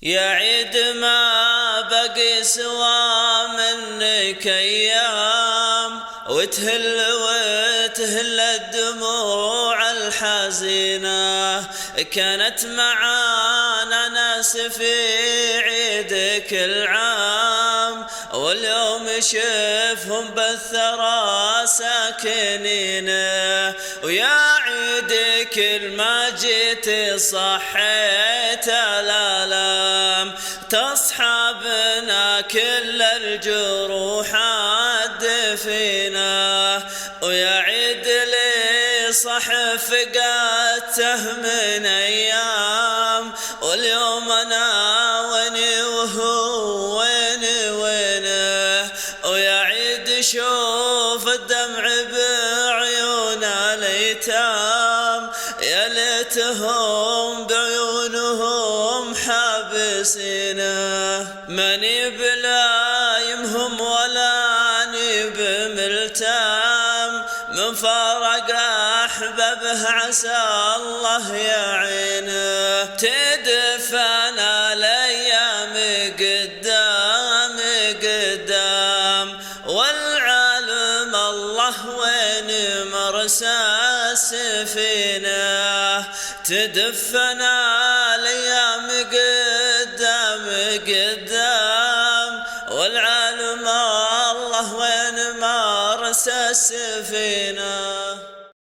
يا عيد ما بقي سوى منك أيام، وتهل الدموع الحزينة. كانت معانا ناس في عيدك العام، واليوم شفهم بالثرى ساكنين. ويا عيد كل ما جيت صحيت الآلام، تصحبنا كل الجروح الدفينة. ويا عيد لي صح فقدته من أيام، واليوم أنا ويني وهو وينه. ويا عيد شوف الدمع بعيون الأيتام، يا ليتهم بعيونهم حابسينه. ماني بلايمهم ولا اني بملتام، من فرق احبابه عسى الله يعينه. تدفن الايام قدام، والعالم الله وين مرسى السفينة. تدفن الايام قدام، والعالم الله وين مرسى السفينة.